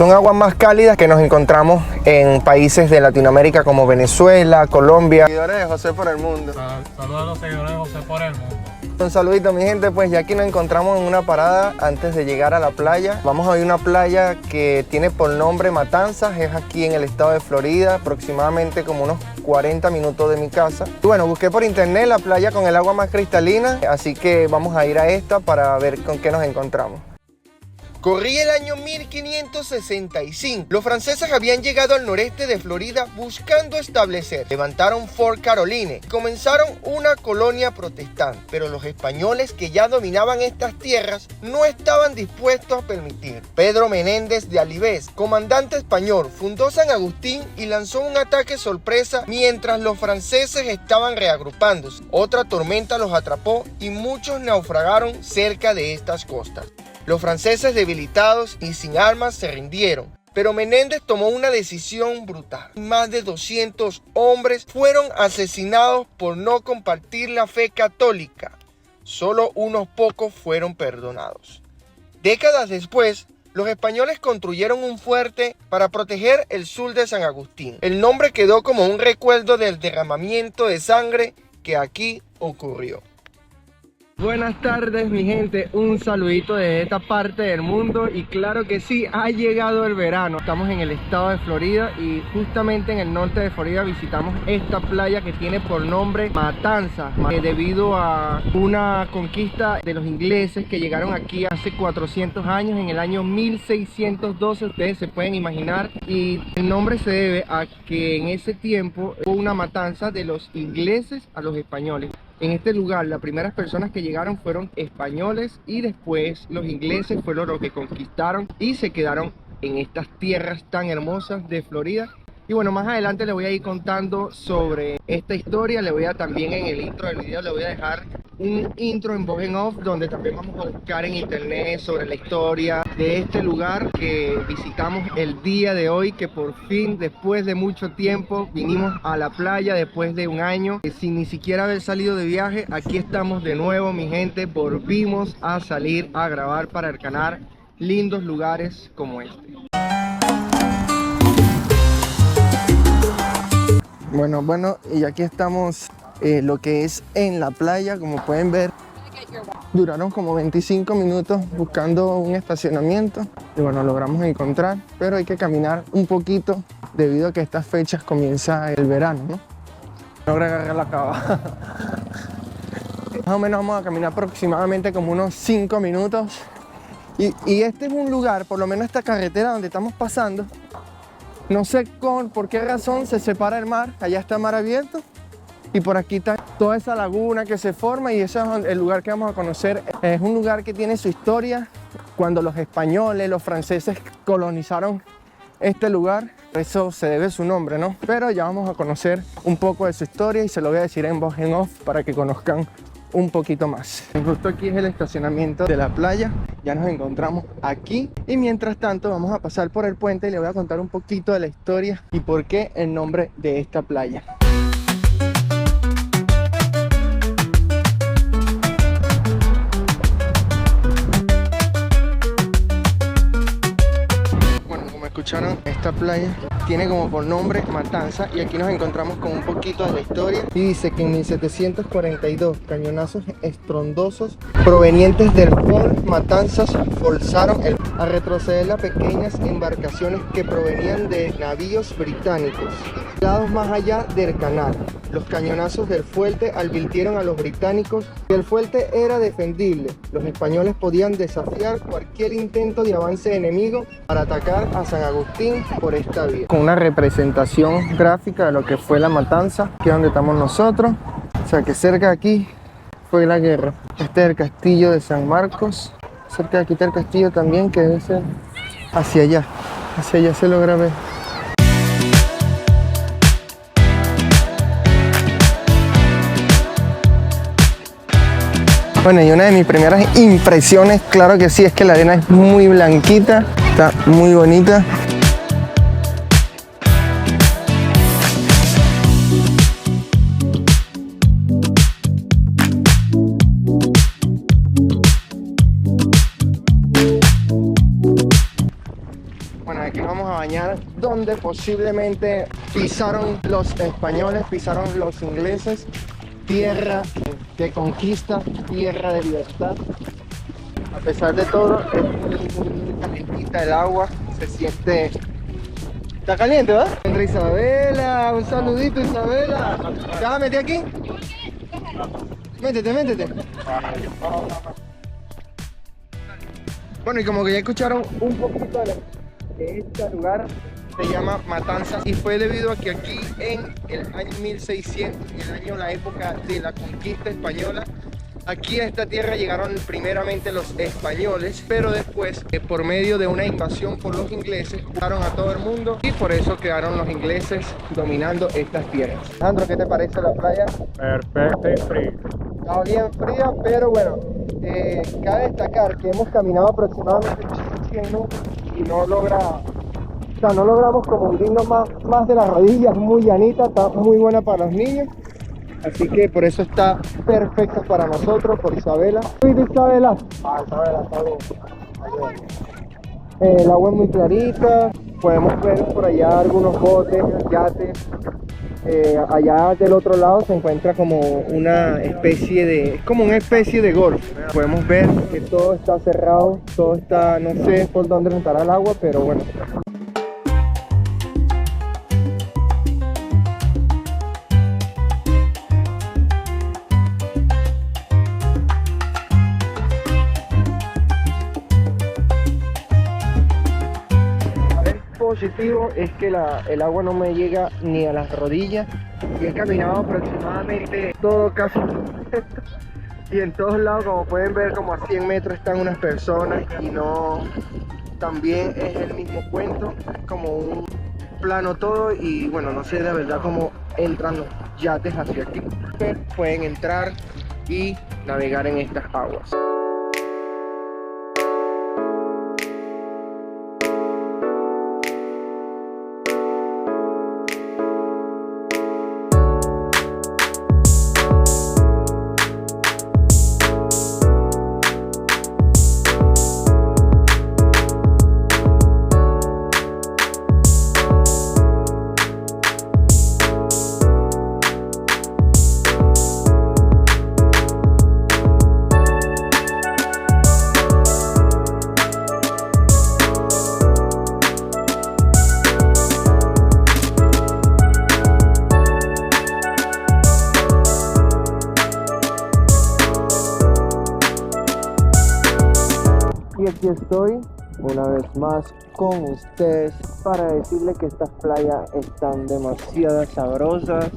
Son aguas más cálidas que nos encontramos en países de Latinoamérica como Venezuela, Colombia. Seguidores de José por el mundo. Saludos a los seguidores de José por el mundo. Un saludito, mi gente, pues ya aquí nos encontramos en una parada antes de llegar a la playa. Vamos a ver una playa que tiene por nombre Matanzas, es aquí en el estado de Florida, aproximadamente como unos 40 minutos de mi casa. Y bueno, busqué por internet la playa con el agua más cristalina, así que vamos a ir a esta para ver con qué nos encontramos. Corría el año 1565. Los franceses habían llegado al noreste de Florida buscando establecer. Levantaron Fort Caroline y comenzaron una colonia protestante. Pero los españoles que ya dominaban estas tierras no estaban dispuestos a permitir. Pedro Menéndez de Alibés, comandante español, fundó San Agustín y lanzó un ataque sorpresa mientras los franceses estaban reagrupándose. Otra tormenta los atrapó y muchos naufragaron cerca de estas costas. Los franceses debilitados y sin armas se rindieron, pero Menéndez tomó una decisión brutal. Más de 200 hombres fueron asesinados por no compartir la fe católica. Solo unos pocos fueron perdonados. Décadas después, los españoles construyeron un fuerte para proteger el sur de San Agustín. El nombre quedó como un recuerdo del derramamiento de sangre que aquí ocurrió. Buenas tardes, mi gente, un saludito de esta parte del mundo y claro que sí, ha llegado el verano. Estamos en el estado de Florida y justamente en el norte de Florida visitamos esta playa que tiene por nombre Matanzas, debido a una conquista de los ingleses que llegaron aquí hace 400 años, en el año 1612, ustedes se pueden imaginar, y el nombre se debe a que en ese tiempo hubo una matanza de los ingleses a los españoles. En este lugar las primeras personas que llegaron fueron españoles y después los ingleses fueron los que conquistaron y se quedaron en estas tierras tan hermosas de Florida. Y bueno, más adelante les voy a ir contando sobre esta historia. Le voy a también en el intro del video le voy a dejar un intro en voz en off donde también vamos a buscar en internet sobre la historia de este lugar que visitamos el día de hoy, que por fin después de mucho tiempo vinimos a la playa después de un año sin ni siquiera haber salido de viaje. Aquí estamos de nuevo, mi gente, volvimos a salir a grabar para el canal lindos lugares como este. Bueno, y aquí estamos lo que es en la playa, como pueden ver. Duraron como 25 minutos buscando un estacionamiento y bueno, logramos encontrar, pero hay que caminar un poquito debido a que estas fechas comienza el verano, ¿no? Logré agarrar la cava. Más o menos vamos a caminar aproximadamente como unos 5 minutos y este es un lugar, por lo menos esta carretera donde estamos pasando, no sé por qué razón se separa el mar. Allá está el mar abierto y por aquí está toda esa laguna que se forma y ese es el lugar que vamos a conocer. Es un lugar que tiene su historia. Cuando los españoles, los franceses colonizaron este lugar, eso se debe su nombre, ¿no? Pero ya vamos a conocer un poco de su historia y se lo voy a decir en voz en off para que conozcan un poquito más. Justo aquí es el estacionamiento de la playa. Ya nos encontramos aquí y mientras tanto vamos a pasar por el puente y le voy a contar un poquito de la historia y por qué el nombre de esta playa. Bueno, como escucharon, esta playa tiene como por nombre Matanza y aquí nos encontramos con un poquito de la historia y dice que en 1742 cañonazos estrondosos provenientes del Fort Matanzas forzaron a retroceder las pequeñas embarcaciones que provenían de navíos británicos lados más allá del canal. Los cañonazos del fuerte advirtieron a los británicos que el fuerte era defendible. Los españoles podían desafiar cualquier intento de avance enemigo para atacar a San Agustín por esta vía. Con una representación gráfica de lo que fue la matanza, que es donde estamos nosotros. O sea que cerca de aquí fue la guerra. Este es el castillo de San Marcos. Cerca de aquí está el castillo también, que debe ser hacia allá. Hacia allá se logra ver. Bueno, y una de mis primeras impresiones, claro que sí, es que la arena es muy blanquita, está muy bonita. bueno, aquí nos vamos a bañar donde posiblemente pisaron los españoles, pisaron los ingleses. Tierra de conquista, tierra de libertad. A pesar de todo, es muy calentita el agua, se siente... Está caliente, ¿verdad? Entra Isabela, un saludito Isabela. ¿Te vas a meter aquí? Métete, métete. Bueno, y como que ya escucharon un poquito de este lugar, se llama Matanzas, y fue debido a que aquí en el año 1600, la época de la conquista española, aquí a esta tierra llegaron primeramente los españoles, pero después, por medio de una invasión por los ingleses, ocuparon a todo el mundo y por eso quedaron los ingleses dominando estas tierras. Alejandro, ¿qué te parece la playa? Perfecto y frío. Está bien fría, pero bueno, cabe destacar que hemos caminado aproximadamente 100 minutos y no logramos como hundirnos más de las rodillas, muy llanita, está muy buena para los niños. Así que por eso está perfecto para nosotros, por Isabela. Isabela. Isabela, está bien. El agua es muy clarita, podemos ver por allá algunos botes, yates. Allá del otro lado se encuentra como una especie de golf. Podemos ver que todo está cerrado, todo está, no sé por dónde estará el agua, pero bueno. Positivo es que el agua no me llega ni a las rodillas y he caminado aproximadamente todo casi y en todos lados, como pueden ver, como a 100 metros están unas personas y no, también es el mismo cuento, como un plano todo y bueno, no sé de verdad cómo entran los yates hacia aquí, pero pueden entrar y navegar en estas aguas. Y aquí estoy una vez más con ustedes para decirles que estas playas están demasiado sabrosas.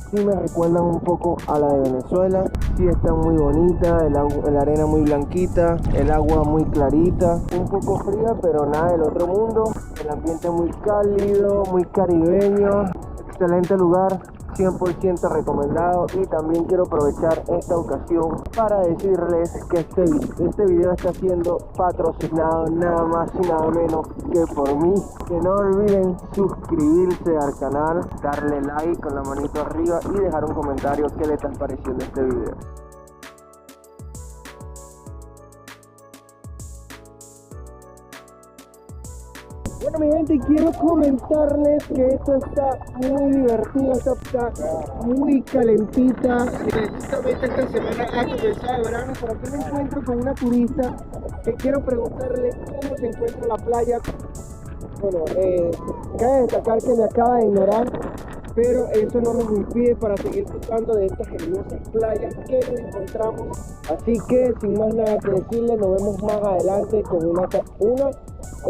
Sí me recuerdan un poco a la de Venezuela. Sí están muy bonitas, la arena muy blanquita, el agua muy clarita, un poco fría pero nada del otro mundo. El ambiente muy cálido, muy caribeño, excelente lugar. 100% recomendado, y también quiero aprovechar esta ocasión para decirles que este video está siendo patrocinado nada más y nada menos que por mí. Que no olviden suscribirse al canal, darle like con la manito arriba y dejar un comentario qué les está pareciendo este video. Bueno, mi gente, quiero comentarles que esto está muy divertido, esto está muy calentita. Justamente esta semana ha comenzado el verano, pero aquí me encuentro con una turista que quiero preguntarle cómo se encuentra la playa. Bueno, cabe destacar que me acaba de ignorar, pero eso no nos impide para seguir disfrutando de estas hermosas playas que nos encontramos. Así que sin más nada que decirles, nos vemos más adelante con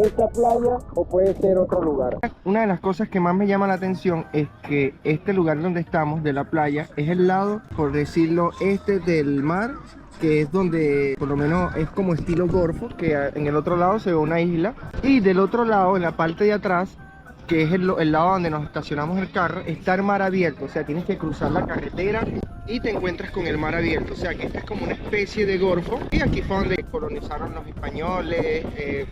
esta playa o puede ser otro lugar. Una de las cosas que más me llama la atención es que este lugar donde estamos, de la playa, es el lado, por decirlo, este del mar, que es donde por lo menos es como estilo golfo, que en el otro lado se ve una isla, y del otro lado, en la parte de atrás, que es el lado donde nos estacionamos el carro, está el mar abierto. O sea, tienes que cruzar la carretera y te encuentras con el mar abierto. O sea, que esta es como una especie de golfo, y aquí fue donde colonizaron los españoles,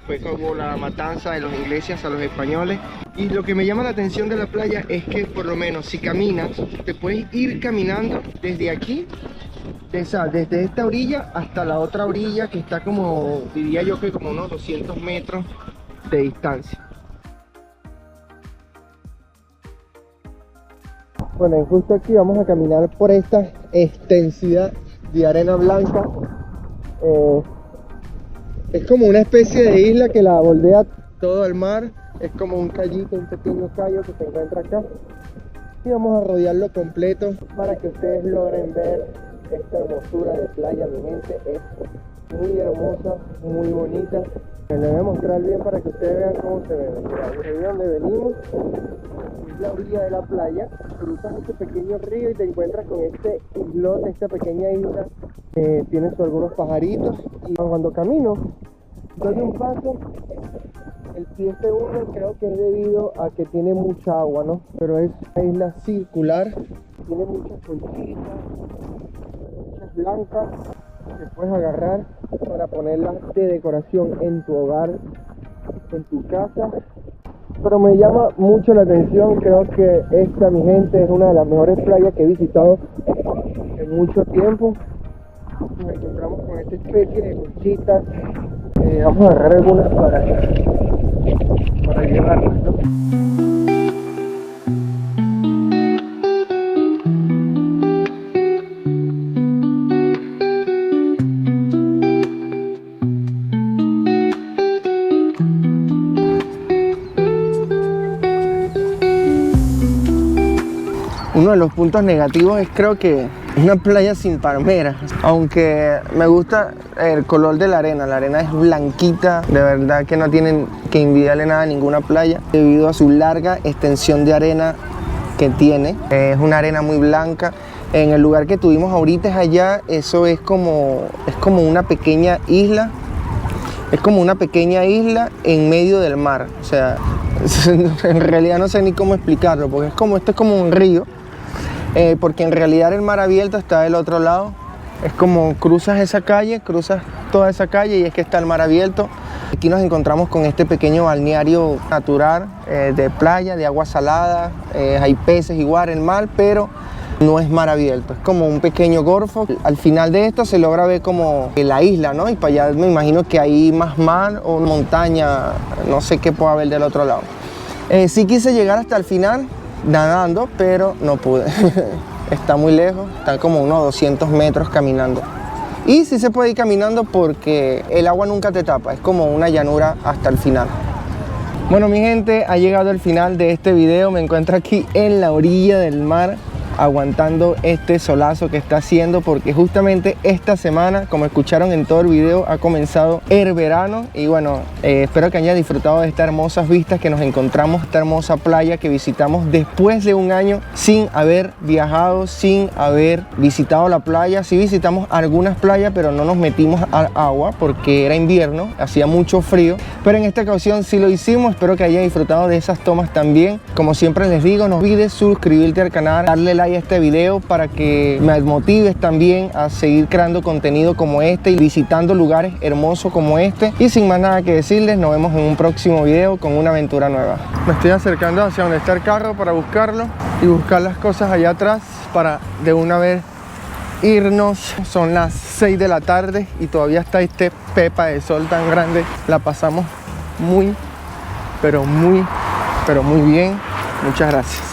fue como la matanza de los ingleses a los españoles. Y lo que me llama la atención de la playa es que por lo menos si caminas, te puedes ir caminando desde aquí, desde esta orilla hasta la otra orilla, que está como, diría yo que como unos 200 metros de distancia. Bueno, y justo aquí vamos a caminar por esta extensidad de arena blanca. Es como una especie de isla que la bordea todo el mar. Es como un callito, un pequeño callo que se encuentra acá. Y vamos a rodearlo completo para que ustedes logren ver esta hermosura de playa. Mi gente, es muy hermosa, muy bonita. Les voy a mostrar bien para que ustedes vean cómo se ve. Desde donde venimos es la orilla de la playa, cruzas este pequeño río y te encuentras con este islote, esta pequeña isla que tiene algunos pajaritos. Y cuando camino doy un paso, el pie se hunde, creo que es debido a que tiene mucha agua, ¿no? Pero es una isla circular, tiene muchas conchitas, muchas blancas que puedes agarrar para ponerlas de decoración en tu hogar, en tu casa. Pero me llama mucho la atención, creo que esta, mi gente, es una de las mejores playas que he visitado en mucho tiempo. Nos encontramos con esta especie de conchitas. Vamos a agarrar algunas para llevarlas, ¿no? Uno de los puntos negativos es, creo que es una playa sin palmeras, aunque me gusta el color de la arena es blanquita, de verdad que no tienen que envidiarle nada a ninguna playa debido a su larga extensión de arena que tiene. Es una arena muy blanca. En el lugar que tuvimos ahorita es allá, eso es como una pequeña isla. Es como una pequeña isla en medio del mar. O sea, en realidad no sé ni cómo explicarlo, porque esto es como un río. Porque en realidad el mar abierto está del otro lado. Es como cruzas esa calle, cruzas toda esa calle y es que está el mar abierto. Aquí nos encontramos con este pequeño balneario natural de playa, de agua salada. Hay peces igual en el mar, pero no es mar abierto, es como un pequeño golfo. Al final de esto se logra ver como la isla, ¿no? Y para allá me imagino que hay más mar o montaña, no sé qué pueda haber del otro lado. Sí quise llegar hasta el final nadando, pero no pude. Está muy lejos, están como unos 200 metros caminando. Y sí se puede ir caminando porque el agua nunca te tapa, es como una llanura hasta el final. Bueno, mi gente, ha llegado el final de este video. Me encuentro aquí en la orilla del mar, aguantando este solazo que está haciendo, porque justamente esta semana, como escucharon en todo el video, ha comenzado el verano. Y bueno, espero que hayan disfrutado de estas hermosas vistas que nos encontramos, esta hermosa playa que visitamos después de un año sin haber viajado, sin haber visitado la playa. Sí visitamos algunas playas, pero no nos metimos al agua porque era invierno, hacía mucho frío, pero en esta ocasión sí lo hicimos. Espero que hayan disfrutado de esas tomas también. Como siempre les digo, no olvides suscribirte al canal, darle like a este video para que me motives también a seguir creando contenido como este y visitando lugares hermosos como este. Y sin más nada que decirles, nos vemos en un próximo video con una aventura nueva. Me estoy acercando hacia donde está el carro para buscarlo y buscar las cosas allá atrás para de una vez irnos. Son las 6 de la tarde y todavía está este pepa de sol tan grande. La pasamos muy, pero muy bien. Muchas gracias.